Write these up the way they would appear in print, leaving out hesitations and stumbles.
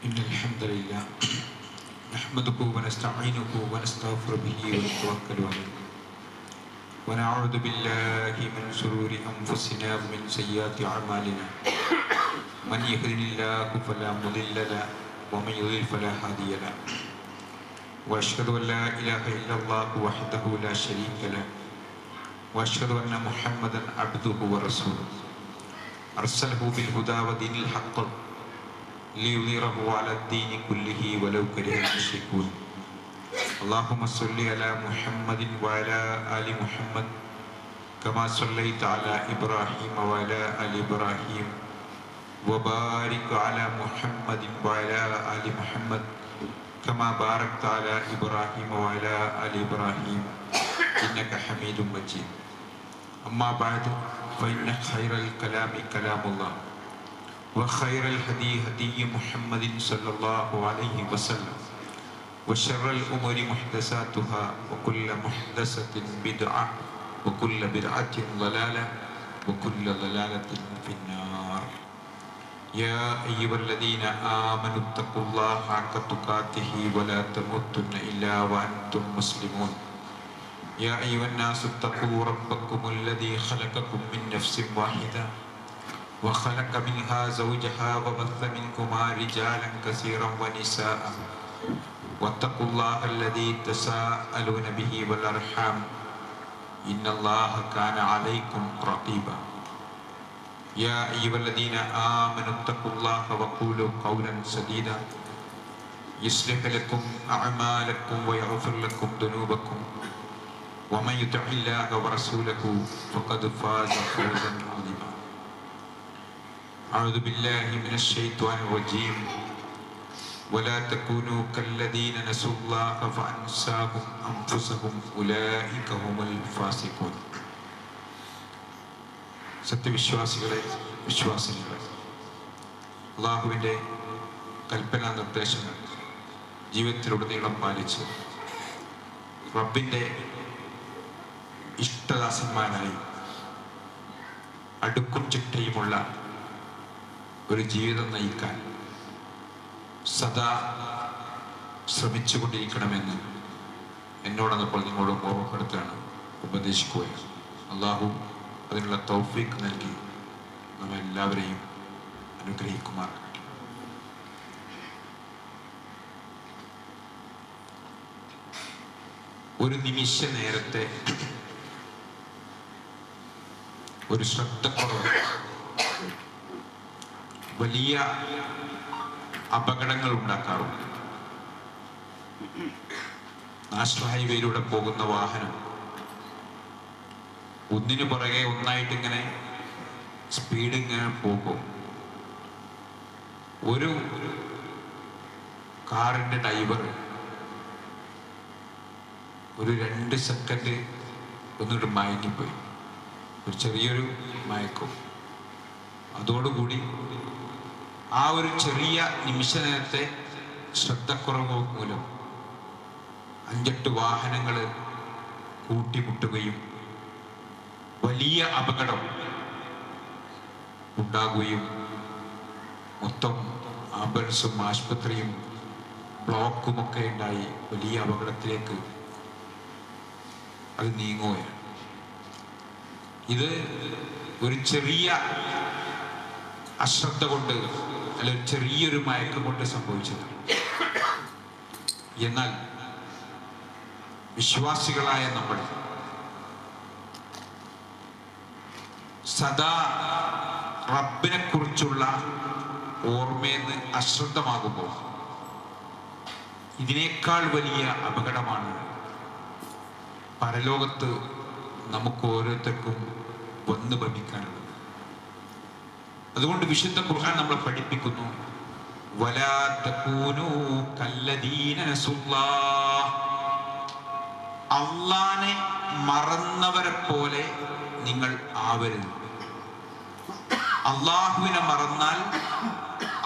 إن الحمد لله نحمده ونستعينه ونستغفر به ونتوكل عليه ونعوذ بالله من شرور أنفسنا ومن سيئات أعمالنا من يهده الله فلا مضل له ومن يضلل فلا هادي له وأشهد أن لا إله إلا الله وحده لا شريك له وأشهد أن محمدا عبده ورسوله أرسله بالهدى ودين الحق ليظهره على الدين كله ولو كره المشركون اللهم صل على محمد وعلى آل محمد كما صليت على إبراهيم وعلى آل إبراهيم وبارك على محمد وعلى آل محمد كما باركت على إبراهيم وعلى آل إبراهيم إنك حميد مجيد أما بعد فإن خير الكلام كلام الله وخير الهدي هدي محمد صلى الله عليه وسلم وشر الأمور محدثاتها وكل محدثة بدعة وكل بدعة ضلالة وكل ضلالة في النار يا أيها الذين آمنوا اتقوا الله حق تقاته ولا تموتن إلا وأنتم مسلمون يا أيها الناس اتقوا ربكم الذي خلقكم من نفس واحدة وخلق منها زوجها وبث منكما رجالا كثيرا ونساء واتقوا الله الذي تساءلون به والأرحام إن الله كان عليكم رقيبا يا أيها الذين آمنوا اتقوا الله وقولوا قولا سديدا يصلح لكم أعمالكم ويغفر لكم ذنوبكم ومن يطع الله ورسوله فقد فاز فوزا عظيما أعوذ بالله من الشيطان الرجيم ولا تكونوا كالذين نسوا الله فأنساهم أنفسهم أولئك هم الفاسقون സത്യവിശ്വാസികളെ വിശ്വാസികളെ അള്ളാഹുവിൻ്റെ കൽപ്പനാ നിർദ്ദേശങ്ങൾ ജീവിതത്തിലുടനീളം പാലിച്ച് റബ്ബിൻ്റെ ഇഷ്ടദാസന്മാരായി അടുക്കും ചിട്ടയുമുള്ള ഒരു ജീവിതം നയിക്കാൻ സദാ ശ്രമിച്ചുകൊണ്ടിരിക്കണമെന്ന് എന്നോടൊന്നപ്പോൾ നിങ്ങളോട് ഓർമ്മപ്പെടുത്താണ് ഉപദേശിക്കുകയാണ്. അള്ളാഹു അതിനുള്ള തൗഫീഖ് നൽകി നമ്മളെല്ലാവരെയും അനുഗ്രഹിക്കുമാറാകട്ടെ. ഒരു നിമിഷ നേരത്തെ ഒരു ശ്രദ്ധക്കുറവ് വലിയ അപകടങ്ങൾ ഉണ്ടാക്കാറുണ്ട്. നാഷണൽ ഹൈവേയിലൂടെ പോകുന്ന വാഹനം ഒന്നിനു പുറകെ ഒന്നായിട്ട് ഇങ്ങനെ സ്പീഡ് ഇങ്ങനെ പോകും. ഒരു കാറിന്റെ ഡ്രൈവർ ഒരു 2 സെക്കൻഡ് ഒന്നിട്ട് മയങ്ങിപ്പോയി, ഒരു ചെറിയൊരു മയക്കും. അതോടുകൂടി ആ ഒരു ചെറിയ നിമിഷ നേരത്തെ ശ്രദ്ധക്കുറവ് മൂലം 5-8 വാഹനങ്ങൾ കൂട്ടിമുട്ടുകയും വലിയ അപകടം ഉണ്ടാകുകയും മൊത്തം ആംബുലൻസും ആശുപത്രിയും ബ്ലോക്കുമൊക്കെ ഉണ്ടായി വലിയ അപകടത്തിലേക്ക് അത് നീങ്ങുകയാണ്. ഇത് ഒരു ചെറിയ അശ്രദ്ധ കൊണ്ട് അല്ല ചെറിയൊരു മയക്കം കൊണ്ട് സംഭവിച്ചതാണ്. എന്നാൽ വിശ്വാസികളായ നമ്മൾ സദാ റബ്ബിനെ കുറിച്ചുള്ള ഓർമ്മയെന്ന് അശ്രദ്ധമാകുമ്പോൾ ഇതിനേക്കാൾ വലിയ അപകടമാണ് പരലോകത്ത് നമുക്ക് ഓരോരുത്തർക്കും വന്നു ഭവിക്കാനുള്ളത്. അതുകൊണ്ട് വിശുദ്ധ ഖുർആൻ നമ്മളെ പഠിപ്പിക്കുന്നു, വലാ തകൂനൂ കല്ലദീന നസുല്ലാഹ്, അല്ലാഹനെ മറന്നവരെ പോലെ നിങ്ങൾ ആവരുത്. അള്ളാഹുവിനെ മറന്നാൽ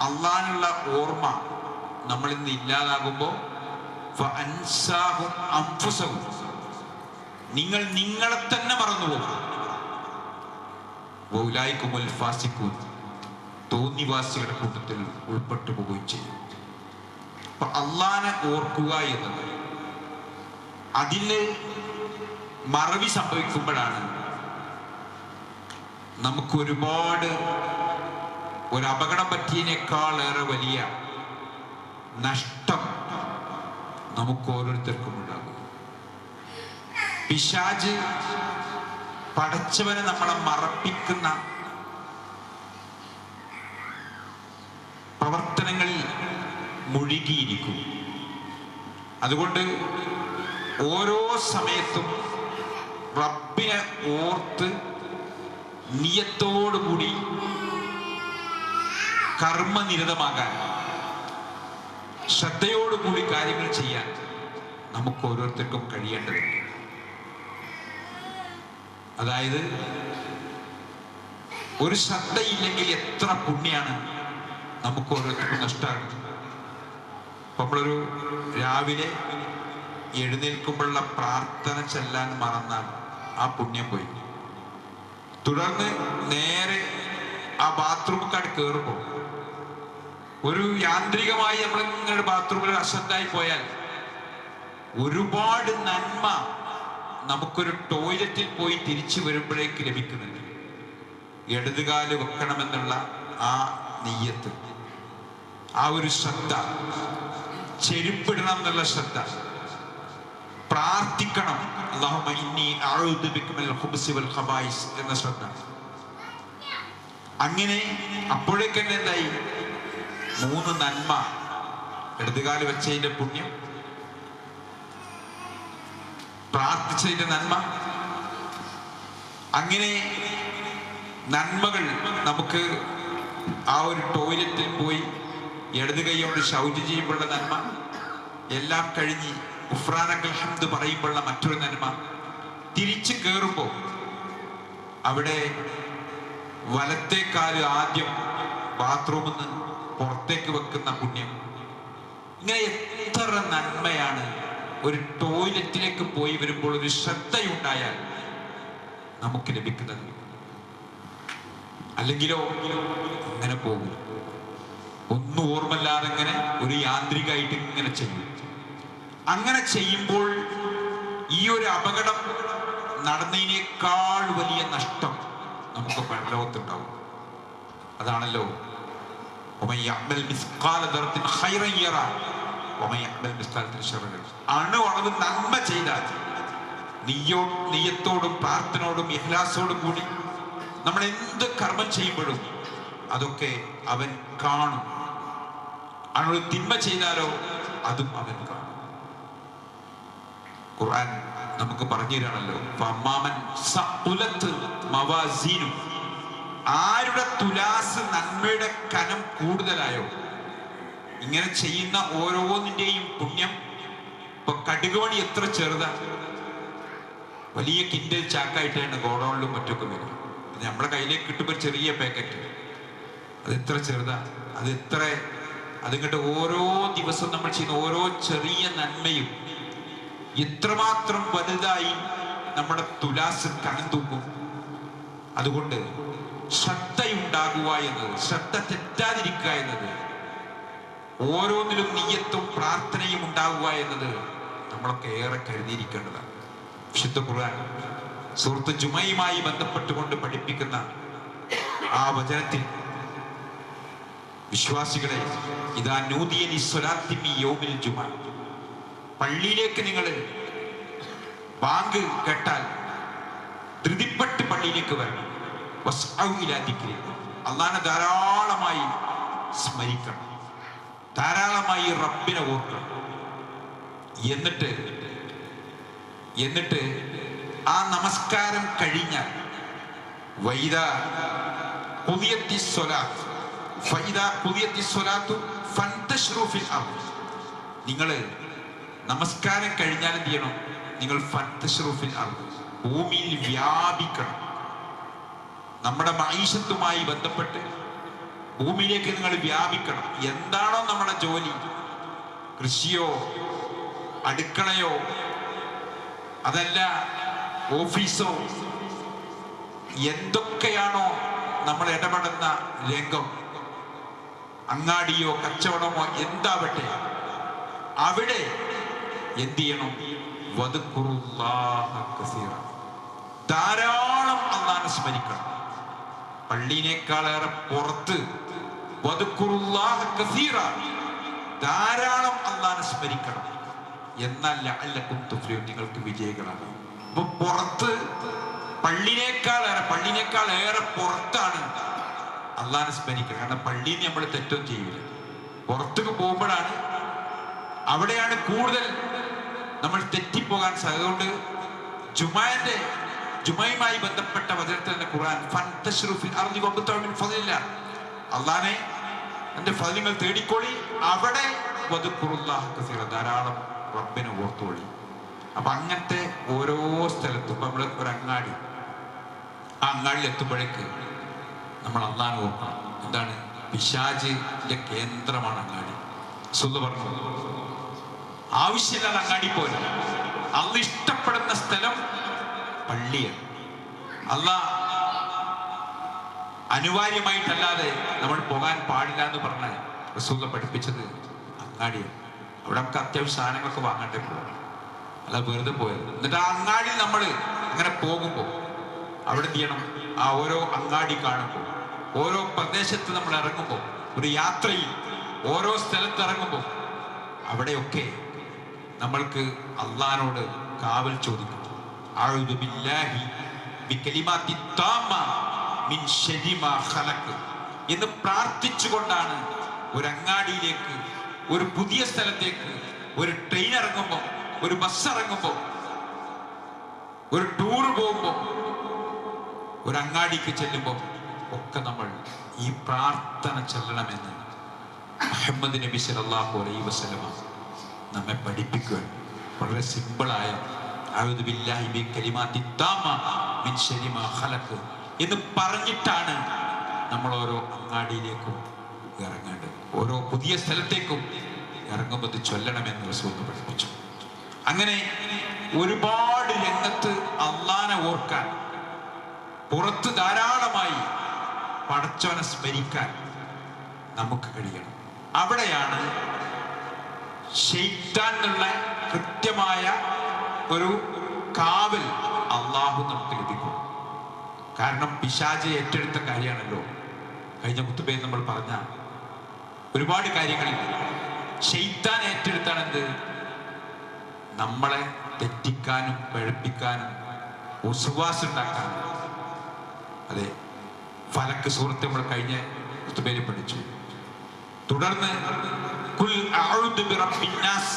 അള്ളാഹിനുള്ള ഓർമ്മ നമ്മൾ ഇന്ന് ഇല്ലാതാകുമ്പോൾ നിങ്ങൾ നിങ്ങളെ തന്നെ മറന്നുപോകും. തോന്നിവാസികളുടെ കൂട്ടത്തിൽ ഉൾപ്പെട്ടു പോവുകയും ചെയ്യും. അപ്പൊ അള്ളാനെ ഓർക്കുക എന്നത് അതിന് മറവി സംഭവിക്കുമ്പോഴാണ് നമുക്ക് ഒരുപാട് ഒരു അപകടം പറ്റിയതിനേക്കാളേറെ വലിയ നഷ്ടം നമുക്ക് ഓരോരുത്തർക്കും ഉണ്ടാകും. പിശാച് പടച്ചവനെ നമ്മളെ മറപ്പിക്കുന്ന പ്രവർത്തനങ്ങളിൽ മുഴുകിയിരിക്കും. അതുകൊണ്ട് ഓരോ സമയത്തും റബ്ബിനെ ഓർത്ത് നിയത്തോടുകൂടി കർമ്മനിരതമാകാൻ, ശ്രദ്ധയോടുകൂടി കാര്യങ്ങൾ ചെയ്യാൻ നമുക്ക് ഓരോരുത്തർക്കും കഴിയേണ്ടതുണ്ട്. അതായത് ഒരു ശ്രദ്ധയില്ലെങ്കിൽ എത്ര പുണ്യാണ് നമുക്ക് ഓരോരുത്തർക്കും നഷ്ടമാകുന്നത്. നമ്മളൊരു രാവിലെ എഴുന്നേൽക്കുമ്പോഴുള്ള പ്രാർത്ഥന ചെല്ലാൻ മറന്നാൽ ആ പുണ്യം പോയി. തുടർന്ന് നേരെ ആ ബാത്റൂമിൽ കയറുമ്പോൾ ഒരു യാന്ത്രികമായി നമ്മൾ ഇങ്ങനെ ബാത്റൂമിൽ അശ്രദ്ധായി പോയാൽ ഒരുപാട് നന്മ നമുക്കൊരു ടോയ്ലറ്റിൽ പോയി തിരിച്ചു വരുമ്പോഴേക്ക് ലഭിക്കുന്നുണ്ട്. ഇടതുകാല് വെക്കണമെന്നുള്ള ആ നിയ്യത്ത്, ആ ഒരു ശ്രദ്ധ, ചെരുപ്പിടണം എന്നുള്ള ശ്രദ്ധ, പ്രാർത്ഥിക്കണം അല്ലാഹുമ്മ ഇന്നി അഊദു ബിക മിനൽ ഖുബ്സി വൽ ഖബായിസ് എന്ന ശ്രദ്ധ. അങ്ങനെ അപ്പോഴേക്കന്നെ എന്തായി? 3 നന്മ. ഇടതുകാല് വെച്ചതിന്റെ പുണ്യം, പ്രാർത്ഥിച്ചതിന്റെ നന്മ, അങ്ങനെ നന്മകൾ നമുക്ക് ആ ഒരു ടോയ്ലറ്റിൽ പോയി ഇടത് കൈ കൊണ്ട് ശൗചം ചെയ്യുമ്പോഴുള്ള നന്മ, എല്ലാം കഴിഞ്ഞ് ഗുഫ്രാനക ഹംദ് പറയുമ്പോഴുള്ള മറ്റൊരു നന്മ, തിരിച്ചു കയറുമ്പോൾ അവിടെ വലത്തേക്കാല് ആദ്യം ബാത്റൂമിൽ നിന്ന് പുറത്തേക്ക് വെക്കുന്ന പുണ്യം. ഇങ്ങനെ എത്ര നന്മയാണ് ഒരു ടോയ്ലറ്റിലേക്ക് പോയി വരുമ്പോൾ ഒരു ശ്രദ്ധയുണ്ടായാൽ നമുക്ക് ലഭിക്കുന്നത്. അല്ലെങ്കിലോ അങ്ങനെ പോകും, ഒന്നും ഓർമ്മല്ലാതെ ഇങ്ങനെ ഒരു യാന്ത്രികമായിട്ട് ഇങ്ങനെ ചെയ്യും. അങ്ങനെ ചെയ്യുമ്പോൾ ഈ ഒരു അപകടം നടന്നതിനേക്കാൾ വലിയ നഷ്ടം നമുക്ക് പരലോകത്തുണ്ടാവും. അതാണല്ലോ അണുവളവ് നന്മ ചെയ്താൽ, നിയ്യത്തോടും പ്രാർത്ഥനയോടും ഇഖ്ലാസോടും കൂടി നമ്മൾ എന്ത് കർമ്മം ചെയ്യുമ്പോഴും അതൊക്കെ അവൻ കാണും. അണു തിന്മ ചെയ്താലോ അതും അവൻ കാണും. ഖുർആൻ നമുക്ക് പറഞ്ഞു തരാണല്ലോ, ആരുടെ തുലാസ് നന്മയുടെ കനം കൂടുതലായോ, ഇങ്ങനെ ചെയ്യുന്ന ഓരോന്നിന്റെയും പുണ്യം. ഇപ്പൊ കടുകുമണി എത്ര ചെറുതാ, വലിയ കിൻഡൽ ചാക്കായിട്ടാണ് ഗോഡൌണിലും മറ്റൊക്കെ വരും. നമ്മളെ കയ്യിലേക്ക് കിട്ടുമ്പോൾ ചെറിയ പാക്കറ്റ്, അത് എത്ര ചെറുതാ, അതിങ്ങോട്ട് ഓരോ ദിവസം നമ്മൾ ചെയ്യുന്ന ഓരോ ചെറിയ നന്മയും എത്രമാത്രം വലുതായി നമ്മുടെ തുലാസ് കനം തൂക്കും. അതുകൊണ്ട് ശ്രദ്ധയുണ്ടാകുക എന്നത്, ശ്രദ്ധ തെറ്റാതിരിക്കുക എന്നത്, ഓരോന്നിലും നിയ്യത്തും പ്രാർത്ഥനയും ഉണ്ടാകുക എന്നത് നമ്മളൊക്കെ ഏറെ കരുതിയിരിക്കേണ്ടതാണ്. വിശുദ്ധ ഖുർആൻ സൂറത്ത് ജുമയുമായി ബന്ധപ്പെട്ടുകൊണ്ട് പഠിപ്പിക്കുന്ന ആ വചനത്തിൽ വിശ്വാസികളെ, ഇദാ നൂദിയ ലിസ്സലാത്തി മിൻ യൗമിൽ ജുമഅ, പള്ളിയിലേക്ക് നിങ്ങൾ ബാങ്ക് കേട്ടാൽ ധൃതിപ്പെട്ട് പള്ളിയിലേക്ക് വരണം. അള്ളാഹനെ ധാരാളമായി സ്മരിക്കണം, ധാരാളമായി റബ്ബിനെ ഓർക്കണം. എന്നിട്ട് ആ നമസ്കാരം കഴിഞ്ഞാൽ നിങ്ങൾ നമസ്കാരം കഴിഞ്ഞാൽ എന്ത് ചെയ്യണം? നിങ്ങൾ ഭൂമിയിൽ വ്യാപിക്കണം. നമ്മുടെ മഈശത്തുമായി ബന്ധപ്പെട്ട് ഭൂമിയിലേക്ക് നിങ്ങൾ വ്യാപിക്കണം. എന്താണോ നമ്മുടെ ജോലി, കൃഷിയോ അടുക്കളയോ അതല്ല ഓഫീസോ, എന്തൊക്കെയാണോ നമ്മൾ ഇടപെടുന്ന രംഗം, അങ്ങാടിയോ കച്ചവടമോ എന്താവട്ടെ, അവിടെ എന്ത് ചെയ്യണം? വദ്കുറുല്ലാഹ കസീറ, ധാരാളം അല്ലാഹനെ സ്മരിക്കണം. പള്ളിനേക്കാളേറെ പുറത്ത് വദ്കുറുല്ലാഹ കസീറ, ധാരാളം അല്ലാഹനെ സ്മരിക്കണം. എന്നാൽ ലഅല്ലകും തുഫ്ലിഹൂൻ, നിങ്ങൾക്ക് വിജയികളാണ്. അപ്പൊ പുറത്ത് പള്ളിനേക്കാളേറെ പുറത്താണ് അല്ലാഹനെ സ്മരിക്കണം. കാരണം പള്ളിയിൽ നമ്മൾ തെറ്റും ചെയ്യില്ല. പുറത്തേക്ക് പോകുമ്പോഴാണ്, അവിടെയാണ് കൂടുതൽ നമ്മൾ തെറ്റിപ്പോകാൻ സാധ്യതയുണ്ട്. ജുമയുമായി ബന്ധപ്പെട്ട വചനത്തിൽ തന്നെ ഖുർആൻ ഫന്തശ്റു ഫിൽ അർളി വബ്തഗൂ മിൻ ഫളില്ലാഹ്, അല്ലാഹനെ എന്റെ ഫളിങ്ങൾ തേടിക്കോളി, അവിടെ വദ്കുറുല്ലാഹ കസീറ, ധാരാളം റബ്ബിനെ ഓർത്തോളി. അപ്പൊ അങ്ങനത്തെ ഓരോ സ്ഥലത്തും ഇപ്പൊ നമ്മള് ഒരു അങ്ങാടി, ആ അങ്ങാടിയിൽ എത്തുമ്പോഴേക്ക് നമ്മൾ അല്ലാഹനെ ഓർക്കണം. എന്താണ്? പിശാചിന്റെ കേന്ദ്രമാണ് അങ്ങാടി. സുല്ല പറഞ്ഞു, ആവശ്യമില്ലാതെ അങ്ങാടി പോലെ. അള്ളാഹ് ഇഷ്ടപ്പെടുന്ന സ്ഥലം പള്ളിയാണ്. അള്ളാഹ് അനിവാര്യമായിട്ടല്ലാതെ നമ്മൾ പോകാൻ പാടില്ല എന്ന് പറഞ്ഞ റസൂൽ പഠിപ്പിച്ചത് അങ്ങാടിയാണ്. അവിടെ നമുക്ക് അത്യാവശ്യ സാധനങ്ങളൊക്കെ വാങ്ങാണ്ടേ പോകാം, അല്ല വെറുതെ പോയത്. എന്നിട്ട് ആ അങ്ങാടിയിൽ നമ്മൾ അങ്ങനെ പോകുമ്പോൾ അവിടെ എന്ത് ചെയ്യണം? ആ ഓരോ അങ്ങാടി കാണുമ്പോൾ, ഓരോ പ്രദേശത്ത് നമ്മൾ ഇറങ്ങുമ്പോൾ, ഒരു യാത്രയിൽ ഓരോ സ്ഥലത്ത് ഇറങ്ങുമ്പോൾ അവിടെയൊക്കെ നമ്മൾക്ക് അള്ളാഹിനോട് കാവൽ ചോദിക്കും. അഊദു ബില്ലാഹി ബികലിമാത്തി താമ്മ മിൻ ശർരി മാ ഖലഖ് എന്ന് പ്രാർത്ഥിച്ചുകൊണ്ടാണ് ഒരു അങ്ങാടിയിലേക്ക്, ഒരു പുതിയ സ്ഥലത്തേക്ക്, ഒരു ട്രെയിൻ ഇറങ്ങുമ്പോൾ, ഒരു ബസ് ഇറങ്ങുമ്പോൾ, ഒരു ടൂർ പോകുമ്പോൾ, ഒരു അങ്ങാടിക്ക് ചെല്ലുമ്പോൾ ഒക്കെ നമ്മൾ ഈ പ്രാർത്ഥന ചൊല്ലണമെന്ന് മുഹമ്മദ് നബി സല്ലല്ലാഹു അലൈഹി വസല്ലം നമ്മെ പഠിപ്പിക്കുകയാണ്. വളരെ സിമ്പിളായ അഊദു ബില്ലാഹി ബികലിമാത്തി താമ്മ മിൻ ശർരി മാ ഖലഖ് എന്ന് പറഞ്ഞിട്ടാണ് നമ്മൾ ഓരോ അങ്ങാടിയിലേക്കും ഇറങ്ങേണ്ടത്. ഓരോ പുതിയ സ്ഥലത്തേക്കും ഇറങ്ങുമ്പോൾ ഇത് ചൊല്ലണമെന്ന് റസൂൽ പഠിപ്പിച്ചു. അങ്ങനെ ഒരുപാട് രംഗത്ത് അള്ളാനെ ഓർക്കാൻ, പുറത്ത് ധാരാളമായി പടച്ചോനെ സ്മരിക്കാൻ നമുക്ക് കഴിയണം. അവിടെയാണ് ശൈത്താൻ എന്നുള്ള കൃത്യമായ ഒരു കാവൽ അള്ളാഹു നമുക്ക് ലഭിക്കും. കാരണം പിശാച് ഏറ്റെടുത്ത കാര്യമാണല്ലോ. കഴിഞ്ഞ ഖുതുബയിൽ നമ്മൾ പറഞ്ഞ ഒരുപാട് കാര്യങ്ങളിൽ ശൈത്താൻ ഏറ്റെടുത്താണെന്ത്? നമ്മളെ തെറ്റിക്കാനും പഴപ്പിക്കാനും ഉസ്വാസ് ഉണ്ടാക്കാനും. അതെ, ഫലക്ക് സൂറത്ത് നമ്മൾ കഴിഞ്ഞ ഖുതുബയിൽ പഠിച്ചു. തുടർന്ന് ഖുൽ അഊദു ബിറബ്ബിൻ നാസ്,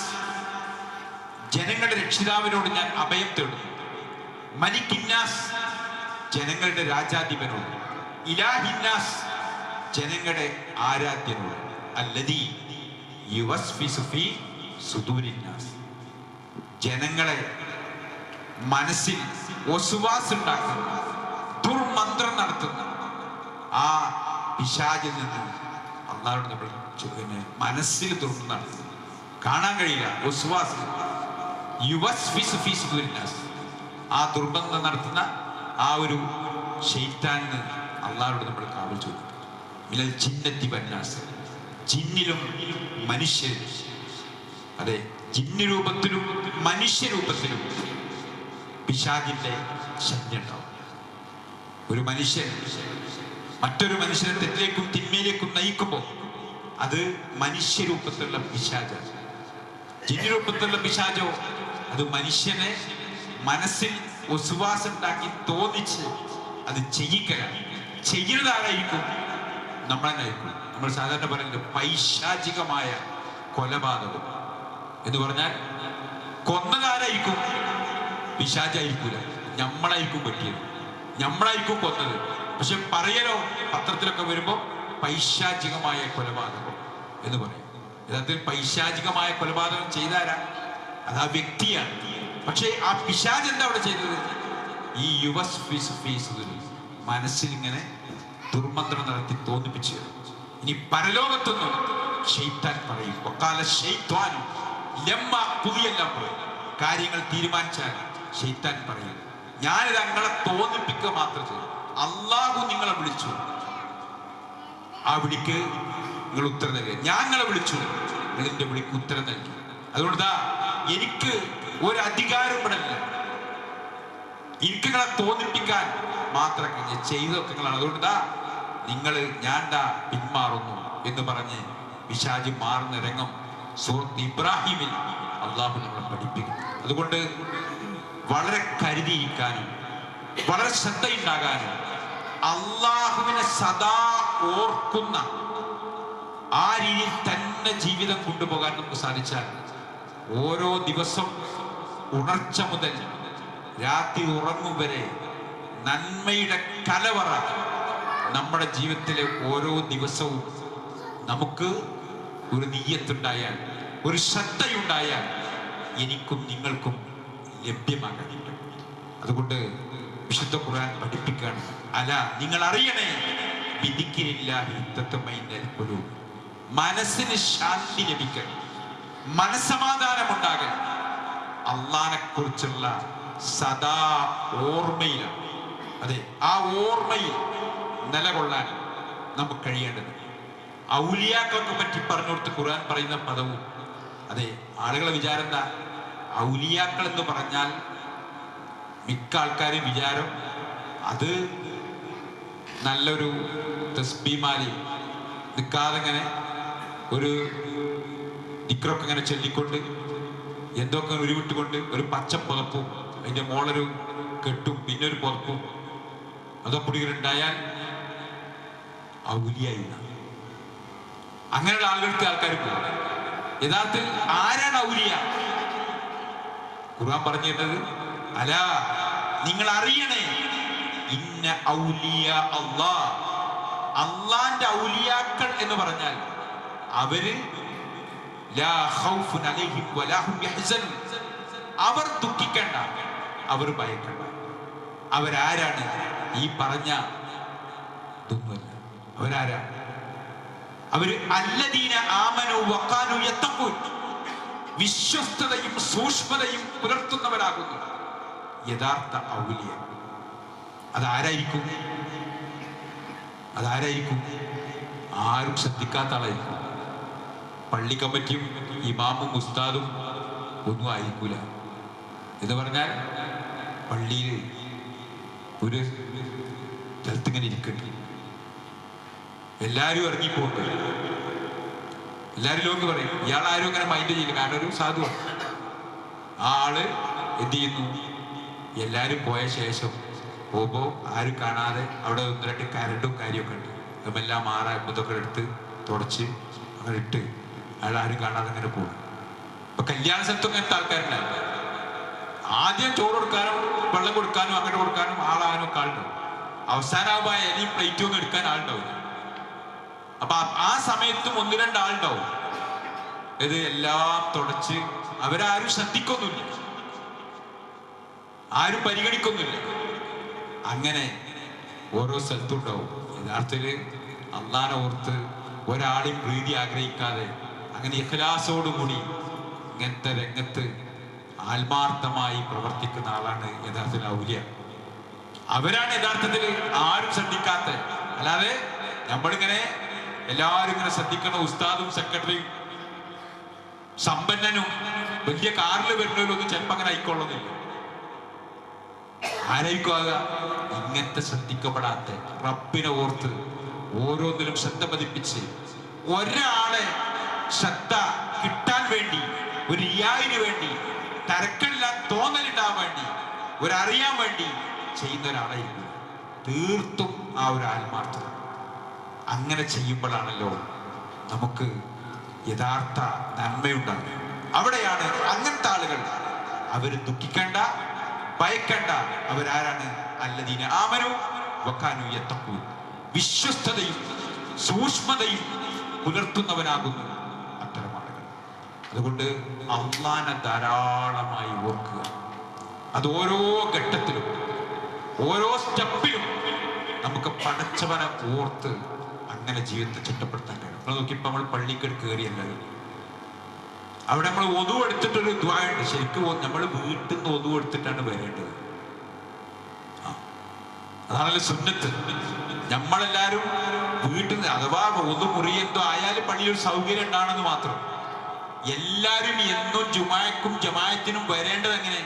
ജനങ്ങളുടെ രക്ഷിതാവിനോട് ഞാൻ അഭയം തേടുന്നു. മലിക്കിന്നാസ്, ജനങ്ങളുടെ രാജാധിപനോട്. ഇലാഹിന്നാസ്, ജനങ്ങളുടെ ആരാധ്യനോട്. അല്ലദീ യുവസ്വിസു ഫീ സുദൂരിന്നാസ്, ജനങ്ങളെ മനസ്സിൽ വസ്വാസ് ഉണ്ടാക്കുന്ന, ദുർമന്ത്രം നടത്തുന്ന ആ പിശാചിൽ നിന്ന് അള്ളാഹുവിനോട് നമ്മൾ മനസ്സിൽ ദുർമന്ത്രം നടത്തുന്നു. കാണാൻ കഴിയില്ല, വസ്വാസ്. യുവസ്വിസു ഫീ സുദൂരിന്നാസ്, ആ ദുർബന്ധം നടത്തുന്ന ആ ഒരു ശൈത്താനിന് അള്ളാഹുവോട് നമ്മൾ കാവൽ ചോദിക്കും. മിനൽ ജിന്നത്തി വന്നാസ്, ജിന്നിലും മനുഷ്യരും. അതെ, ജിന്ന് രൂപത്തിലും മനുഷ്യരൂപത്തിലും പിശാചിന്റെ ശല്യം ഉണ്ടാവും. ഒരു മനുഷ്യൻ മറ്റൊരു മനുഷ്യനെ തെറ്റിലേക്കും തിന്മയിലേക്കും നയിക്കുമ്പോൾ അത് മനുഷ്യരൂപത്തിലുള്ള പിശാചാണ്. ജിന്ന് രൂപത്തിലുള്ള പിശാചോ അത് മനുഷ്യനെ മനസ്സിൽ വസ്വാസം ഉണ്ടാക്കി തോന്നിച്ച് അത് ചെയ്യിക്കലാണ്. ചെയ്യുന്നതാരായിരിക്കും? നമ്മളായിരിക്കും. നമ്മൾ സാധാരണ പറയുന്നത് പൈശാചികമായ കൊലപാതകം എന്ന് പറഞ്ഞാൽ കൊന്നതാരായിരിക്കും? പിശാചായിരിക്കൂല, നമ്മളായിരിക്കും പറ്റിയത്, നമ്മളായിരിക്കും കൊന്നത്. പക്ഷെ പറയലോ പത്രത്തിലൊക്കെ വരുമ്പോ പൈശാചികമായ കൊലപാതകം എന്ന് പറയും. യഥാർത്ഥത്തിൽ പൈശാചികമായ കൊലപാതകം ചെയ്താരാ? അത് ആ വ്യക്തിയാണ്. പക്ഷേ ആ പിശാച് എന്താ അവിടെ ചെയ്തത്? ഈ മനസ്സിൽ ഇങ്ങനെ ദുർമന്ത്രം നടത്തി തോന്നിപ്പിച്ചു. ഇനി പരലോകത്തൊന്നും ശൈത്താൻ പറയും, പുതിയെല്ലാം പറയും. കാര്യങ്ങൾ തീരുമാനിച്ചാൽ ശൈത്താൻ പറയും, ഞാനിത് നിങ്ങളെ തോന്നിപ്പിക്കുക മാത്രം ചെയ്യും. അള്ളാഹു നിങ്ങളെ വിളിച്ചു, ആ വിളിക്ക് നിങ്ങൾ ഉത്തരം നൽകുക. ഞാൻ നിങ്ങളെ വിളിച്ചു, നിങ്ങളെന്റെ വിളിക്ക് ഉത്തരം നൽകി. അതുകൊണ്ട് എനിക്ക് ഒരു അധികാരം ഇവിടെ ഇല്ല, എനിക്ക് നിങ്ങളെ തോന്നിപ്പിക്കാൻ മാത്രം ചെയ്തൊക്കെ നിങ്ങളാണ്. അതുകൊണ്ട് നിങ്ങൾ ഞാൻ പിന്മാറുന്നു എന്ന് പറഞ്ഞ് പിശാച് മാറുന്ന രംഗം സൂറത്ത് ഇബ്രാഹിമിൽ അള്ളാഹു നമ്മളെ പഠിപ്പിക്കും. അതുകൊണ്ട് വളരെ കരുതിയിരിക്കാനും വളരെ ശ്രദ്ധയുണ്ടാകാനും അള്ളാഹുവിനെ സദാ ഓർക്കുന്ന ആ രീതിയിൽ തന്നെ ജീവിതം കൊണ്ടുപോകാൻ നമുക്ക് സാധിച്ചാൽ ഓരോ ദിവസം ഉണർച്ച മുതൽ രാത്രി ഉറങ്ങും വരെ നന്മയുടെ കലവറ നമ്മുടെ ജീവിതത്തിലെ ഓരോ ദിവസവും നമുക്ക് ഒരു നിയ്യത്തുണ്ടായാൽ, ഒരു ശ്രദ്ധയുണ്ടായാൽ എനിക്കും നിങ്ങൾക്കും ലഭ്യമാകാൻ. അതുകൊണ്ട് വിശുദ്ധ ഖുർആൻ പഠിപ്പിക്കുകയാണ്, അല നിങ്ങൾ അറിയണേ, മനസ്സിന് ശാന്തി ലഭിക്കാൻ, മനസ്സമാധാനം ഉണ്ടാകാൻ അള്ളാനെ കുറിച്ചുള്ള സദാ ഓർമ്മയിലാണ്. അതെ, ആ ഓർമ്മയിൽ നിലകൊള്ളാൻ നമുക്ക് കഴിയേണ്ടത്. ഔലിയാക്കൾക്ക് പറ്റി പറഞ്ഞു കൊടുത്ത് ഖുർആൻ പറയുന്ന പദവും, അതെ, ആളുകളെ വിചാരം എന്താ, ഔലിയാക്കൾ എന്ന് പറഞ്ഞാൽ മിക്ക ആൾക്കാരും വിചാരം അത് നല്ലൊരു തസ്ബീമാലി നിൽക്കാതെ ഇങ്ങനെ ഒരു ദിക്റൊക്കെ ഇങ്ങനെ ചൊല്ലിക്കൊണ്ട് എന്തൊക്കെ ഉരുവിട്ടുകൊണ്ട് ഒരു പച്ച പുതപ്പും അതിൻ്റെ മോളൊരു കെട്ടും പിന്നെ ഒരു പുതപ്പും അതൊക്കെ ഉണ്ടായാൽ ഔലിയായി. അങ്ങനെയുള്ള ആളുകൾക്ക് ആൾക്കാർ പോകും. യഥാർത്ഥത്തിൽ ആരാണ് ഔലിയ? ഖുർആൻ പറഞ്ഞിരുന്നത്, അല നിങ്ങൾ അറിയണേ, ഇന്ന ഔലിയ അല്ലാഹ്, അള്ളാന്റെ ഔലിയാക്കൾ എന്ന് പറഞ്ഞാൽ അവര് ലാ ഖൗഫുൻ അലൈഹിം വലാ ഹും യഹ്സനൂൻ, അവർ ദുഃഖിക്കണ്ട, അവർ ഭയക്കണ്ട. അവരാരാണ്? ഈ പറഞ്ഞ ഇതൊന്നുമല്ല. അവരാരാ? അവര് അല്ലദീന ആമനു വഖാനു യത്തഖൂൻ, വിശ്വസ്തതയും സൂക്ഷ്മതയും പുലർത്തുന്നവരാകുന്നു യഥാർത്ഥ ഔലിയ. അതാരായിരിക്കും? അതാരായിരിക്കും? ആരും ശ്രദ്ധിക്കാത്ത ആളായിരിക്കും. പള്ളി കമ്മിറ്റിയും ഇമാമും ഉസ്താദും ഒന്നും ആയിരിക്കൂല. എന്ന് പറഞ്ഞാൽ പള്ളിയിൽ ഒരു സ്ഥലത്തിങ്ങനെ ഇരിക്കട്ടെ, എല്ലാവരും ഇറങ്ങിപ്പോണ്ട്, എല്ലാവരും ലോക്ക് പറയും ഇയാളാരും അങ്ങനെ മൈൻഡ് ചെയ്യില്ല, കാരണം ഒരു സാധുവാണ്. ആ ആള് എന്ത് ചെയ്യുന്നു? എല്ലാവരും പോയ ശേഷം പോകുമ്പോൾ ആരും കാണാതെ അവിടെ ഒന്ന് രണ്ട് കരണ്ടും കാര്യമൊക്കെ ഉണ്ട്, അതെല്ലാം ഇതൊക്കെ എടുത്ത് തുടച്ച് അങ്ങനെ ഇട്ട് അയാൾ ആരും കാണാതെ അങ്ങനെ പോകും. ഇപ്പൊ കല്യാണ സ്ഥലത്തൊക്കെ അങ്ങനത്തെ ആൾക്കാരുണ്ടായിരുന്നു. ആദ്യം ചോറ് കൊടുക്കാനും വെള്ളം കൊടുക്കാനും അങ്ങനെ കൊടുക്കാനും ആളാകാനും ഒക്കെ ആളുണ്ടാവും. അവസാനമാകുമ്പോൾ എലിയും പ്ലേറ്റും ഒന്നും എടുക്കാൻ ആളുണ്ടാവില്ല. അപ്പൊ ആ സമയത്തും ഒന്ന് രണ്ട് ആളുണ്ടാവും. ഇത് എല്ലാം തുടച്ച് അവരാരും ശ്രദ്ധിക്കൊന്നുമില്ല, ആരും പരിഗണിക്കൊന്നുമില്ല. അങ്ങനെ ഓരോ സ്ഥലത്തും ഉണ്ടാവും. യഥാർത്ഥത്തില് അള്ളാനെ ഓർത്ത് ഒരാളെയും പ്രീതി ആഗ്രഹിക്കാതെ അങ്ങനെ ഇഖ്ലാസോടുകൂടി ഇങ്ങനത്തെ രംഗത്ത് ആത്മാർത്ഥമായി പ്രവർത്തിക്കുന്ന ആളാണ് യഥാർത്ഥത്തിൽ ഔലിയ. അവരാണ് യഥാർത്ഥത്തിൽ ആരും ശ്രദ്ധിക്കാത്ത. അല്ലാതെ നമ്മളിങ്ങനെ എല്ലാവരും ഇങ്ങനെ ശ്രദ്ധിക്കുന്ന ഉസ്താദും സെക്രട്ടറിയും സമ്പന്നനും വലിയ കാറിൽ വരുന്നവരൊന്നും ചിലപ്പോൾ അങ്ങനെ ആയിക്കൊള്ളുന്നില്ല. ആരായിക്കാകുക? ഇങ്ങനത്തെ ശ്രദ്ധിക്കപ്പെടാത്ത, റബ്ബിനെ ഓർത്ത് ഓരോന്നിലും ശ്രദ്ധ പതിപ്പിച്ച് ഒരാളെ ശ്രദ്ധ കിട്ടാൻ വേണ്ടി, ഒരു റിയായിന് വേണ്ടി, തരക്കെല്ലാം തോന്നലുണ്ടാവാൻ വേണ്ടി, ഒരറിയാൻ വേണ്ടി ചെയ്യുന്ന ഒരാളായിരിക്കും. തീർത്തും ആ ഒരു ആത്മാർത്ഥത. അങ്ങനെ ചെയ്യുമ്പോഴാണല്ലോ നമുക്ക് യഥാർത്ഥ നന്മയുണ്ടാകുക. അവിടെയാണ് അങ്ങനത്തെ ആളുകൾ. അവർ ദുഃഖിക്കേണ്ട, ഭയക്കേണ്ട. അവരാരാണ്? അല്ലദീന ആമനു വഖാനു യത്തഖൂൻ, വിശ്വസ്തതയും സൂക്ഷ്മതയും പുലർത്തുന്നവനാകുന്നു അത്തരം ആളുകൾ. അതുകൊണ്ട് അള്ളാനെ ധാരാളമായി ഓർക്കുക. അത് ഓരോ ഘട്ടത്തിലും ഓരോ സ്റ്റെപ്പിലും നമുക്ക് പടച്ചവനെ ഓർത്ത് അങ്ങനെ ജീവിതത്തെ ചിട്ടപ്പെടുത്താൻ കഴിയും. നമ്മൾ നോക്കിയപ്പോൾ നമ്മൾ പള്ളിക്കട് കയറിയല്ല, അവിടെ നമ്മൾ ഒതു എടുത്തിട്ടൊരു ദ്വായുണ്ട്. ശരിക്കും നമ്മൾ വീട്ടിൽ നിന്ന് ഒതു എടുത്തിട്ടാണ് വരേണ്ടത്. അതാണല്ലോ സുന്നത്ത്. നമ്മളെല്ലാരും വീട്ടിൽ നിന്ന്, അഥവാ ഒതു മുറി എന്തോ ആയാലും പള്ളിയിൽ ഒരു സൗകര്യം ഉണ്ടാണെന്ന് മാത്രം. എല്ലാരും എന്നും ജുമാക്കും ജമാഅത്തിനും വരേണ്ടത് എങ്ങനെ?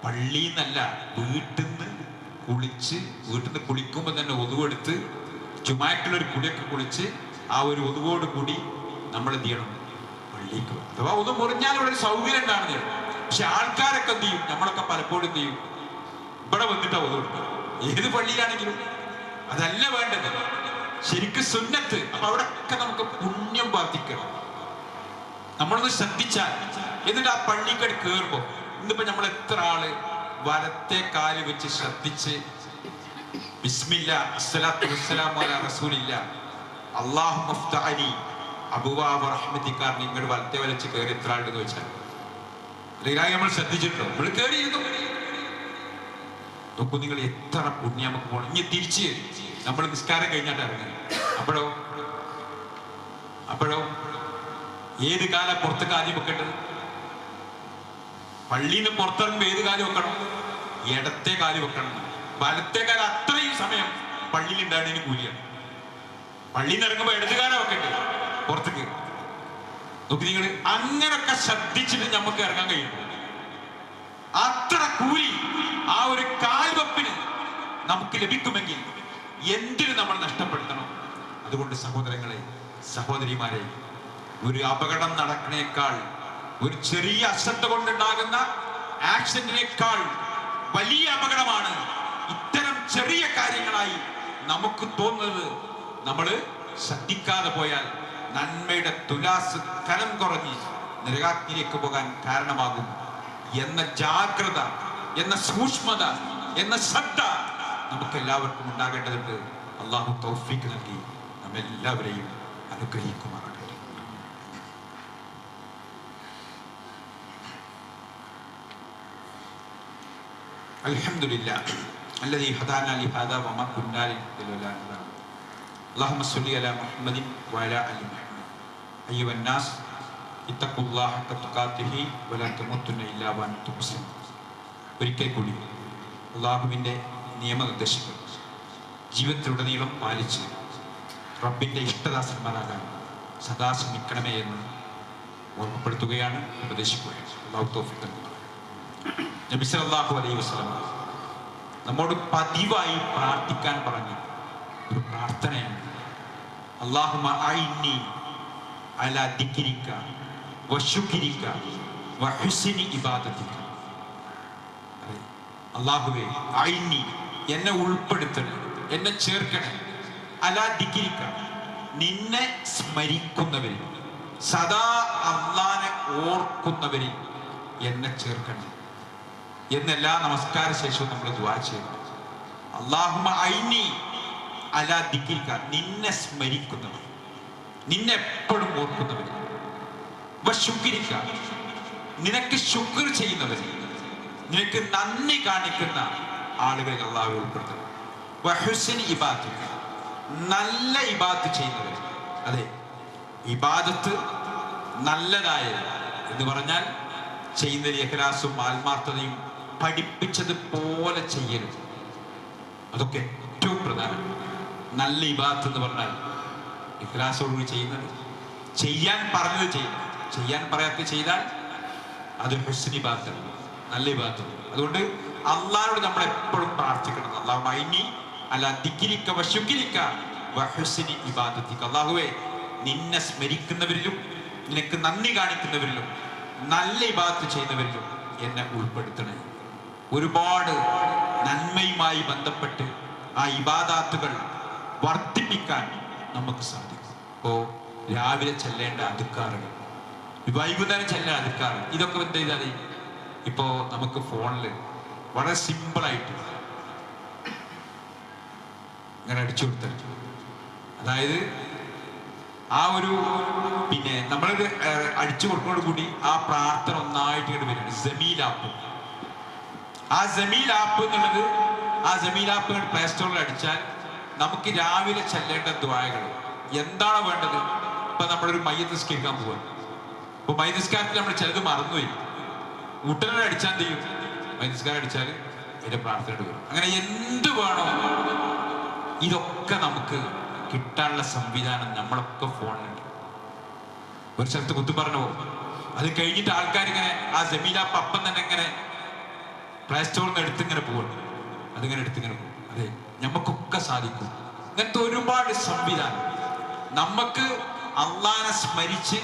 പള്ളിയിൽ നിന്നല്ല, വീട്ടിൽ നിന്ന് കുളിക്കുമ്പോൾ തന്നെ ഒതുവെടുത്ത് ജുമാക്കുള്ളൊരു കുളിയൊക്കെ കുളിച്ച് ആ ഒരു ഒതുവോട് കൂടി നമ്മൾ എന്ത് ചെയ്യണം? പള്ളിക്ക്. അഥവാ ഒന്ന് മുറിഞ്ഞാൽ ഇവിടെ ഒരു സൗകര്യം ഉണ്ടാകുന്നത്. പക്ഷെ ആൾക്കാരൊക്കെ എന്ത് ചെയ്യും? നമ്മളൊക്കെ പലപ്പോഴും എന്ത് ചെയ്യും? ഇവിടെ വന്നിട്ടാ ഒതുവെടുക്കുക. ഏത് പള്ളിയിലാണെങ്കിലും അതല്ല വേണ്ടത്. ശരിക്കും സുന്നത്ത്. അപ്പൊ അവിടെയൊക്കെ നമുക്ക് പുണ്യം വർദ്ധിക്കണം. നമ്മളൊന്ന് ശ്രദ്ധിച്ചാൽ, എന്നിട്ട് ആ പള്ളിക്കടി കയറുമ്പോ, ഇന്നിപ്പോ നമ്മൾ എത്ര ആള് വലത്തെ കാല് വെച്ച് ശ്രദ്ധിച്ച് ബിസ്മില്ലാ അസ്സലാത്തു വസ്സലാമു അലാ റസൂലില്ലാ അല്ലാഹു മഫ്തഅനി അബ്വാബ റഹ്മതിക നിങ്ങൾ വലത്തെ വലച്ച് കയറി എത്ര ആളുണ്ടെന്ന് വെച്ചാൽ അല്ലെങ്കിൽ നമ്മൾ ശ്രദ്ധിച്ചിട്ടുണ്ടോ? നമ്മൾ കയറിയിരുന്നു. നോക്കൂ നിങ്ങൾ, എത്ര പുണ്യം നമുക്ക് പോകണം. ഇനി തിരിച്ച് നമ്മൾ നിസ്കാരം കഴിഞ്ഞാട്ട് ഇറങ്ങി. അപ്പോഴോ ഏത് കാലം പുറത്തേക്ക് ആദ്യം വെക്കേണ്ടത്? പള്ളിയിൽ നിന്ന് പുറത്തിറങ്ങുമ്പോൾ ഏത് കാലം വെക്കണം? ഇടത്തെ കാല് വെക്കണം. വലത്തെ കാലം അത്രയും സമയം പള്ളിയിൽ ഉണ്ടാകുന്നതിന് കൂലിയാണ്. പള്ളിയിൽ നിന്ന് ഇറങ്ങുമ്പോൾ ഇടതുകാലം വെക്കണ്ടേ പുറത്തേക്ക്? നോക്കി നിങ്ങൾ, അങ്ങനൊക്കെ ശ്രദ്ധിച്ചിട്ട് നമുക്ക് ഇറങ്ങാൻ കഴിയും. അത്ര കൂലി ആ ഒരു കാൽവെപ്പിന് നമുക്ക് ലഭിക്കുമെങ്കിൽ എന്തിനു നമ്മൾ നഷ്ടപ്പെടുത്തണം? അതുകൊണ്ട് സഹോദരങ്ങളെ, സഹോദരിമാരെ, ഒരു അപകടം നടക്കുന്നേക്കാൾ, ഒരു ചെറിയ അശ്രദ്ധ കൊണ്ടുണ്ടാകുന്ന ആക്സിഡന്റിനേക്കാൾ വലിയ അപകടമാണ് ഇത്തരം ചെറിയ കാര്യങ്ങളായി നമുക്ക് തോന്നുന്നത്. നമ്മൾ ശ്രദ്ധിക്കാതെ പോയാൽ നന്മയുടെ തുലാസ് കനം കുറഞ്ഞ് നരകാഗ്നിയിലേക്ക് പോകാൻ കാരണമാകും എന്ന ജാഗ്രത, എന്ന സൂക്ഷ്മത, എന്ന ശ്രദ്ധ നമുക്ക് എല്ലാവർക്കും ഉണ്ടാകേണ്ടതുണ്ട്. അള്ളാഹു തൗഫീഖ് നൽകി നമ്മെല്ലാവരെയും അനുഗ്രഹിക്കുമാറാകട്ടെ. അൽഹംദുലില്ലാ അല്ലദീ ഹദാനാ ലിഹാദാ വമാ കുന്നാ ലിനഹ്തദിയ ലൗലാ അൻ ഹദാനാ. അല്ലാഹുമ്മ സ്വല്ലി അലാ മുഹമ്മദിൻ വഅലാ അലി മുഹമ്മദ്. അയ്യുഹന്നാസ് ഇത്തഖുല്ലാഹ ഹഖ തുഖാതിഹി വലാ തമൂത്തുന്ന ഇല്ലാ വഅൻതും മുസ്ലിമൂൻ. ഒരിക്കൽ കൂടി അള്ളാഹുവിൻ്റെ നിയമനിർദ്ദേശങ്ങൾ ജീവിതത്തിലുടനീളം പാലിച്ച് റബ്ബിൻ്റെ ഇഷ്ടദാസന്മാരാകാൻ സദാ ശ്രമിക്കണമേ എന്ന് ഓർമ്മപ്പെടുത്തുകയാണ്, ഉപദേശിക്കുകയാണ്. അല്ലാഹു തൗഫീഖ് നൽകുക. നബി സല്ലല്ലാഹു അലൈഹി വസല്ലം നമ്മോട് പതിവായി പ്രാർത്ഥിക്കാൻ പറഞ്ഞ ഒരു പ്രാർത്ഥനയാണ്. അല്ലാഹുമ്മ അഇന്നി അലാ ദിക്രിക വശുക്രിക വഹുസ്നി ഇബാദതിക. അല്ലാഹുവേ, അഇന്നി, എന്നെ ഉൾപ്പെടുത്തണം, എന്നെ ചേർക്കണം. അലാ ദിക്രിക, നിന്നെ സ്മരിക്കുന്നവരിൽ, സദാ അല്ലാഹനെ ഓർക്കുന്നവരിൽ എന്നെ ചേർക്കണം എന്നെല്ലാ നമസ്കാര ശേഷവും നമ്മൾ ദുആ ചെയ്യണം. അല്ലാഹുമ്മ അഇന്നി അലാ ദിക്രിക, നിന്നെ സ്മരിക്കുന്നവർ, നിന്നെ എപ്പോഴും ഓർക്കുന്നവർ. വശുക്രിക, നിനക്ക് ശുക്ർ ചെയ്യുന്നവർ, നിനക്ക് നന്ദി കാണിക്കുന്ന ആളുകളിൽ അല്ലാഹു ഉൾപ്പെടുത്തണം. വഹുസ്നി ഇബാദതിക, നല്ല ഇബാദത്ത് ചെയ്യുന്നവർ. അതെ, ഇബാദത്ത് നല്ലതായത് എന്ന് പറഞ്ഞാൽ ചെയ്യുന്നതിൽ ഇഖ്ലാസും ആത്മാർത്ഥതയും പഠിപ്പിച്ചതുപോലെ ചെയ്യരുത്. അതൊക്കെ ഏറ്റവും പ്രധാനം. നല്ല ഇബാദത്ത് എന്ന് പറഞ്ഞാൽ ഇഖ്ലാസോടുകൂടി ചെയ്യുന്നത്, ചെയ്യാൻ പറഞ്ഞത് ചെയ്യണം, ചെയ്യാൻ പറയാത്ത ചെയ്താൽ അത് ഹുസ്നി ഇബാദത്ത്, നല്ല ഇബാദത്ത്. അതുകൊണ്ട് അള്ളാഹുവോട് നമ്മൾ എപ്പോഴും പ്രാർത്ഥിക്കണം. അല്ലാഹുമ്മ അഇന്നി അലാ ദിക്രിക വശുക്രിക വഹുസ്നി ഇബാദതിക. അല്ലാഹുവേ, നിന്നെ സ്മരിക്കുന്നവരിലും നിനക്ക് നന്ദി കാണിക്കുന്നവരിലും നല്ല ഇബാദത്ത് ചെയ്യുന്നവരിലും എന്നെ ഉൾപ്പെടുത്തണേ. ഒരുപാട് നന്മയുമായി ബന്ധപ്പെട്ട് ആ ഇബാദാത്തുകൾ വർദ്ധിപ്പിക്കാൻ നമുക്ക് സാധിക്കും. ഇപ്പോൾ രാവിലെ ചെല്ലേണ്ട അദ്കാറുകൾ, വൈകുന്നേരം ചെല്ലേണ്ട അദ്കാറുകൾ, ഇതൊക്കെ എന്ത് ചെയ്താൽ ഇപ്പോൾ നമുക്ക് ഫോണിൽ വളരെ സിമ്പിളായിട്ട് ഇങ്ങനെ അടിച്ചു കൊടുത്താൽ, അതായത് ആ ഒരു നമ്മളത് അടിച്ചു കൊടുക്കുന്നതോട് കൂടി ആ പ്രാർത്ഥന ഒന്നായിട്ട് ഇങ്ങോട്ട് വരികയാണ്. ജമീൽ ആപ്പ്, ആ ജമീൽ ആപ്പ് എന്നുള്ളത്, ആ ജമീൽ ആപ്പ് പ്ലേ സ്റ്റോറിൽ അടിച്ചാൽ നമുക്ക് രാവിലെ ചെല്ലേണ്ട ദുആകൾ എന്താണ് വേണ്ടത്. ഇപ്പൊ നമ്മളൊരു മയ്യത്ത് നിസ്കരിക്കാൻ പോവാ, ഇപ്പൊ മയ്യത്ത് നിസ്കാരത്തിൽ നമ്മൾ ചിലത് മറന്നുപോയി, ഉടനെ അടിച്ചാൽ ചെയ്യും, മയ്യത്ത് നിസ്കാരം അടിച്ചാൽ അതിന്റെ പ്രാർത്ഥന വരും. അങ്ങനെ എന്ത് വേണോ ഇതൊക്കെ നമുക്ക് കിട്ടാനുള്ള സംവിധാനം നമ്മളൊക്കെ ഫോണിലുണ്ട്. ഒരു സ്ഥലത്ത് കുത്തു പറഞ്ഞു പോകും. അത് കഴിഞ്ഞിട്ട് ആൾക്കാരിങ്ങനെ ആ ജമീല ആപ്പ് അപ്പം തന്നെ ഇങ്ങനെ പ്ലേ സ്റ്റോറിൽ നിന്ന് എടുത്തിങ്ങനെ പോകണം. അതിങ്ങനെ എടുത്തിങ്ങനെ പോകും. അതെ, നമുക്കൊക്കെ സാധിക്കും. ഇങ്ങനത്തെ ഒരുപാട് സംവിധാനം. നമുക്ക് അള്ളാനെ സ്മരിച്ച്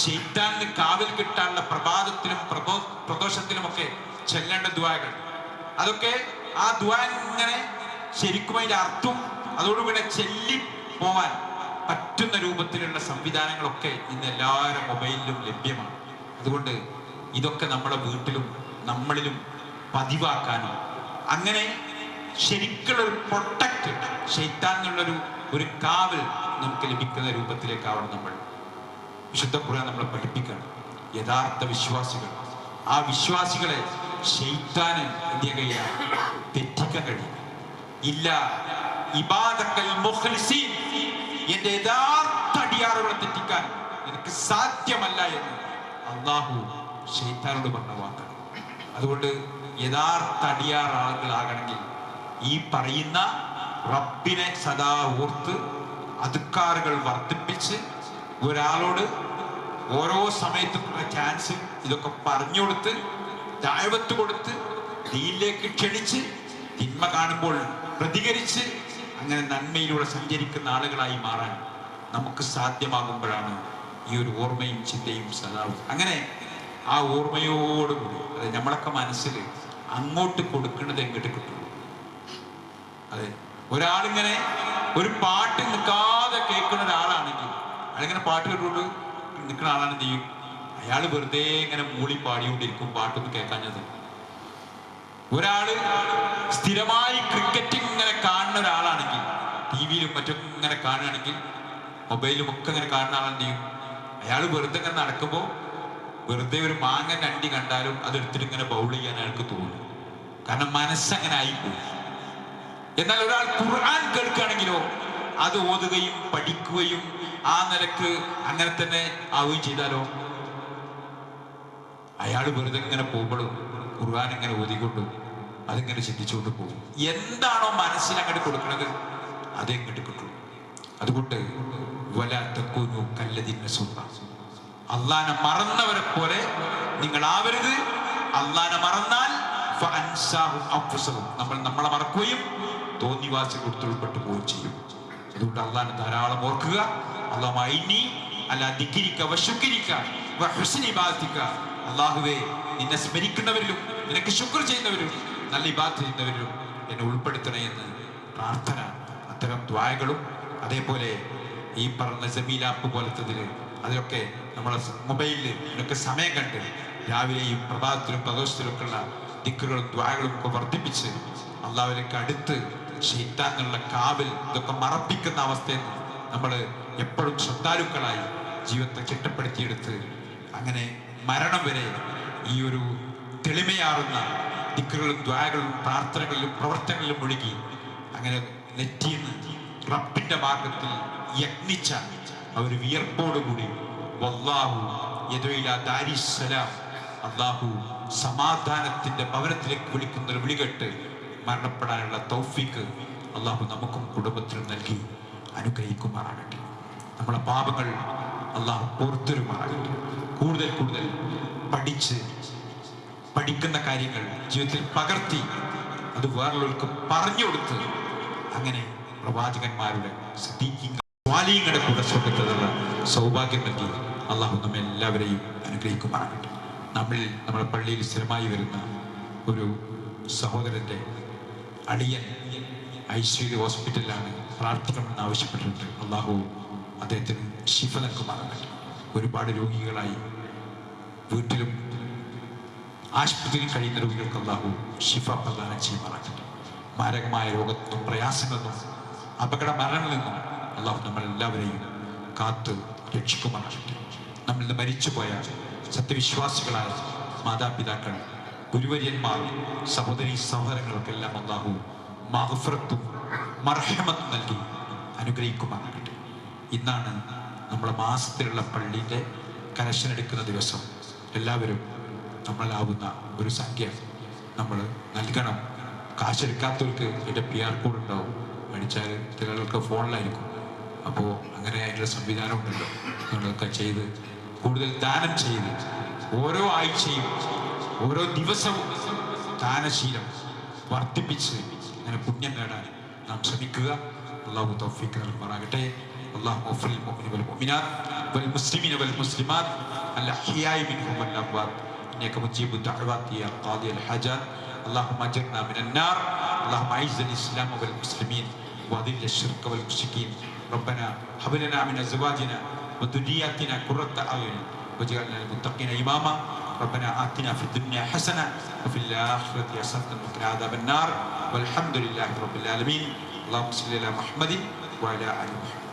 ശൈത്താനിന് കാവൽ കിട്ടാനുള്ള പ്രഭാതത്തിലും പ്രദോഷത്തിലുമൊക്കെ ചെല്ലേണ്ട ദുആകൾ, അതൊക്കെ ആ ദുആ ഇങ്ങനെ ശരിക്കും അതിന്റെ അർത്ഥം അതോടുകൂടെ ചെല്ലി പോവാൻ പറ്റുന്ന രൂപത്തിലുള്ള സംവിധാനങ്ങളൊക്കെ ഇന്ന് എല്ലാവരും മൊബൈലിലും ലഭ്യമാണ്. അതുകൊണ്ട് ഇതൊക്കെ നമ്മുടെ വീട്ടിലും നമ്മളിലും പതിവാക്കാനും അങ്ങനെ ശരിക്കുള്ള ഒരു പ്രൊട്ടക്റ്റ്, ശൈത്താനിനുള്ളൊരു ഒരു കാവൽ നമുക്ക് ലഭിക്കുന്ന രൂപത്തിലേക്കാവണം നമ്മൾ. വിശുദ്ധ ഖുർആൻ നമ്മളെ പഠിപ്പിക്കണം. യഥാർത്ഥ വിശ്വാസികൾ, ആ വിശ്വാസികളെ ശൈത്താന് എന്ത് ചെയ്യാൻ കഴിയില്ല, തെറ്റിക്കാൻ കഴിയും. ഇല്ല ഇബാദക്കൽ മുഖ്ലിസീൻ, എന്റെ യഥാർത്ഥ അടിയാറുകളെ തെറ്റിക്കാൻ എനിക്ക് സാധ്യമല്ല എന്ന് അള്ളാഹു ശൈത്താനോട് പറഞ്ഞ വാക്കാണ്. അതുകൊണ്ട് യഥാർത്ഥ അടിയാർ ആളുകളാകണമെങ്കിൽ ഈ പറയുന്ന റബ്ബിനെ സദാ ഓർത്ത് അദ്കാറുകൾ വർദ്ധിപ്പിച്ച് ഒരാളോട് ഓരോ സമയത്തും ചാൻസ് ഇതൊക്കെ പറഞ്ഞു കൊടുത്ത് ദഅവത്ത് കൊടുത്ത് ദീനിലേക്ക് ക്ഷണിച്ച് തിന്മ കാണുമ്പോൾ പ്രതികരിച്ച് അങ്ങനെ നന്മയിലൂടെ സഞ്ചരിക്കുന്ന ആളുകളായി മാറാൻ നമുക്ക് സാധ്യമാകുമ്പോഴാണ് ഈ ഒരു ഓർമ്മയും ചിന്തയും സദാവും. അങ്ങനെ ആ ഓർമ്മയോടുകൂടി അത് നമ്മളൊക്കെ മനസ്സിൽ അങ്ങോട്ട് കൊടുക്കുന്നത് എങ്ങോട്ട് കിട്ടും. അതെ, ഒരാളിങ്ങനെ ഒരു പാട്ട് നിൽക്കാതെ കേൾക്കുന്ന ഒരാളാണെങ്കിൽ, അയാളിങ്ങനെ പാട്ട് കേട്ടുകൊണ്ട് നിൽക്കുന്ന ആളാണ് എന്ത് ചെയ്യും, അയാൾ വെറുതെ ഇങ്ങനെ മൂളി പാടിക്കൊണ്ടിരിക്കും പാട്ടൊന്നും കേൾക്കാഞ്ഞത്. ഒരാള് സ്ഥിരമായി ക്രിക്കറ്റ് ഇങ്ങനെ കാണുന്ന ഒരാളാണെങ്കിൽ, ടി വിയിലും മറ്റൊക്കെ ഇങ്ങനെ കാണുകയാണെങ്കിൽ, മൊബൈലും ഒക്കെ ഇങ്ങനെ കാണുന്ന ആളെന്ത് ചെയ്യും, അയാൾ വെറുതെ ഇങ്ങനെ നടക്കുമ്പോൾ വെറുതെ ഒരു മാങ്ങ അണ്ടി കണ്ടാലും അതെടുത്തിട്ട് ഇങ്ങനെ ബൗൾ ചെയ്യാൻ അയാൾക്ക് തോന്നും. കാരണം മനസ്സങ്ങനെ ആയിപ്പോയി. എന്നാൽ ഒരാൾ ഖുർആൻ കേൾക്കുകയാണെങ്കിലോ അത് ഓതുകയും പഠിക്കുകയും ആ നിലക്ക് അങ്ങനെ തന്നെ ആവുകയും ചെയ്താലോ അയാൾ വെറുതെ ഇങ്ങനെ പോകുമ്പോഴും ഖുർആൻ ഇങ്ങനെ ഓതിക്കൊണ്ടും അതിങ്ങനെ ചിന്തിച്ചുകൊണ്ട് പോകും. എന്താണോ മനസ്സിൽ അങ്ങോട്ട് കൊടുക്കുന്നത് അതേ ഇങ്ങോട്ട് കിട്ടും. അതുകൊണ്ട് അള്ളാനെ മറന്നവരെ പോലെ നിങ്ങളാവരുത്. അള്ളാനെ മറന്നാൽ നമ്മൾ നമ്മളെ മറക്കുകയും തോന്നിവാസി കൊടുത്തുൾപ്പെട്ടു പോവുകയും ചെയ്യും. അതുകൊണ്ട് അള്ളാനെ ധാരാളം ഓർക്കുക. അള്ളാഹുവേ, നിന്നെ സ്മരിക്കുന്നവരിലും നിനക്ക് ശുക്ർ ചെയ്യുന്നവരും നല്ല ഇബാദത്ത് ചെയ്യുന്നവരിലും എന്നെ ഉൾപ്പെടുത്തണേ എന്ന് പ്രാർത്ഥന. അത്തരം ദ്വായകളും അതേപോലെ ഈ പറഞ്ഞ ജമീല ആപ്പ് പോലത്തതില് അതിലൊക്കെ നമ്മളെ മൊബൈലിൽ ഇതിനൊക്കെ സമയം കണ്ട് രാവിലെയും പ്രഭാതത്തിലും പ്രദോഷത്തിലൊക്കെ ഉള്ള ദിക്റുകളും ദ്വായകളും ഒക്കെ വർദ്ധിപ്പിച്ച് അള്ളാഹുവിലേക്ക് അടുത്ത് ശൈത്താനുള്ള കാവൽ ഇതൊക്കെ മറപ്പിക്കുന്ന അവസ്ഥയിൽ നമ്മൾ എപ്പോഴും ശ്രദ്ധാലുക്കളായി ജീവിതത്തെ ചിട്ടപ്പെടുത്തിയെടുത്ത് അങ്ങനെ മരണം വരെ ഈ ഒരു തെളിമയാറുന്ന ദിക്റുകളും ദ്വായകളും പ്രാർത്ഥനകളിലും പ്രവർത്തനങ്ങളിലും ഒഴുകി അങ്ങനെ നെറ്റിന്ന് റബ്ബിന്റെ മാർഗത്തിൽ യത്നിച്ച ആ ഒരു വിയർപ്പോടുകൂടി വല്ലാഹു യദുഇലാ ദാരിസ്സലാം, അല്ലാഹു സമാധാനത്തിന്റെ ഭവനത്തിലേക്ക് വിളിക്കുന്ന ഒരു വിളികെട്ട് മരണപ്പെടാനുള്ള തൗഫീക്ക് അല്ലാഹു നമുക്കും കുടുംബത്തിനും നൽകി അനുഗ്രഹിക്കുമാറാകട്ടെ. നമ്മളെ പാപങ്ങൾ അല്ലാഹു പുറത്തുമാറാകട്ടെ. കൂടുതൽ കൂടുതൽ പഠിക്കുന്ന കാര്യങ്ങൾ ജീവിതത്തിൽ പകർത്തി അത് വേറുള്ളവർക്ക് പറഞ്ഞു കൊടുത്ത് അങ്ങനെ പ്രവാചകന്മാരുടെ സ്വാലിങ്ങളുടെ കൂടെ സ്വർഗത്തിലുള്ള സൗഭാഗ്യം നൽകി അള്ളാഹു നമ്മെ എല്ലാവരെയും അനുഗ്രഹിക്കുമാറാകട്ടെ. നമ്മുടെ പള്ളിയിൽ സ്ഥിരമായി വരുന്ന ഒരു സഹോദരൻ്റെ അടിയൻ ഐശ്വര്യ ഹോസ്പിറ്റലിലാണ്, പ്രാർത്ഥിക്കണമെന്ന് ആവശ്യപ്പെട്ടിട്ടുണ്ട്. അള്ളാഹു അദ്ദേഹത്തിന് ശിഫ നൽകുമാറാകട്ടെ. ഒരുപാട് രോഗികളായി വീട്ടിലും ആശുപത്രിയിൽ കഴിയുന്ന രോഗികൾക്ക് അള്ളാഹു ശിഫ പ്രദാനം ചെയ്യുമാറാകട്ടെ. മാരകമായ രോഗത്തിനും പ്രയാസങ്ങളിൽ നിന്നും അപകട മരണങ്ങളിൽ നിന്നും അള്ളാഹു നമ്മളെല്ലാവരെയും കാത്ത് രക്ഷിക്കുമാറാകട്ടെ. നമ്മളിൽ നിന്ന് മരിച്ചുപോയ സത്യവിശ്വാസികളായ മാതാപിതാക്കൾ, ഗുരുവര്യന്മാർ, സഹോദരീ സഹോദരങ്ങൾക്കെല്ലാം അള്ളാഹു മഗ്ഫിറത്തും മർഹമത്തും നൽകി അനുഗ്രഹിക്കുമാറാകട്ടെ. ഇന്നാണ് നമ്മുടെ മാസത്തിലുള്ള പള്ളിയുടെ കലക്ഷൻ എടുക്കുന്ന ദിവസം. എല്ലാവരും നമ്മളാവുന്ന ഒരു സംഖ്യ നമ്മൾ നൽകണം. കാശെടുക്കാത്തവർക്ക് എൻ്റെ PR കോഡ് ഉണ്ടാവും, മേടിച്ചാൽ ചിലർക്ക് ഫോണിലായിരിക്കും. അപ്പോൾ അങ്ങനെ അതിൻ്റെ സംവിധാനം ഉണ്ടല്ലോ, നിങ്ങളൊക്കെ ചെയ്ത് കൂടുതൽ ദാനം ചെയ്ത് ഓരോ ആഴ്ചയും ഓരോ ദിവസവും ദാനശീലം വർദ്ധിപ്പിച്ച് അങ്ങനെ പുണ്യം നേടാൻ നാം ശ്രമിക്കുക. അള്ളാഹു തൗഫീഖ് നൽകുമാറാകട്ടെ. اللهم اغفر للمؤمنين والمؤمنات والمسلمين والمسلمات الأحياء منهم والأموات إنك مجيب الدعوات يا قاضي الحاجات. اللهم أجرنا من النار. اللهم أعز الإسلام والمسلمين وأذل الشرك والمشركين. ربنا هب لنا من أزواجنا وذرياتنا قرة أعين واجعلنا للمتقين إماما. ربنا آتنا في الدنيا حسنة وفي الآخرة حسنة وقنا عذاب النار والحمد لله رب العالمين. اللهم صل على محمد وعلى آل محمد.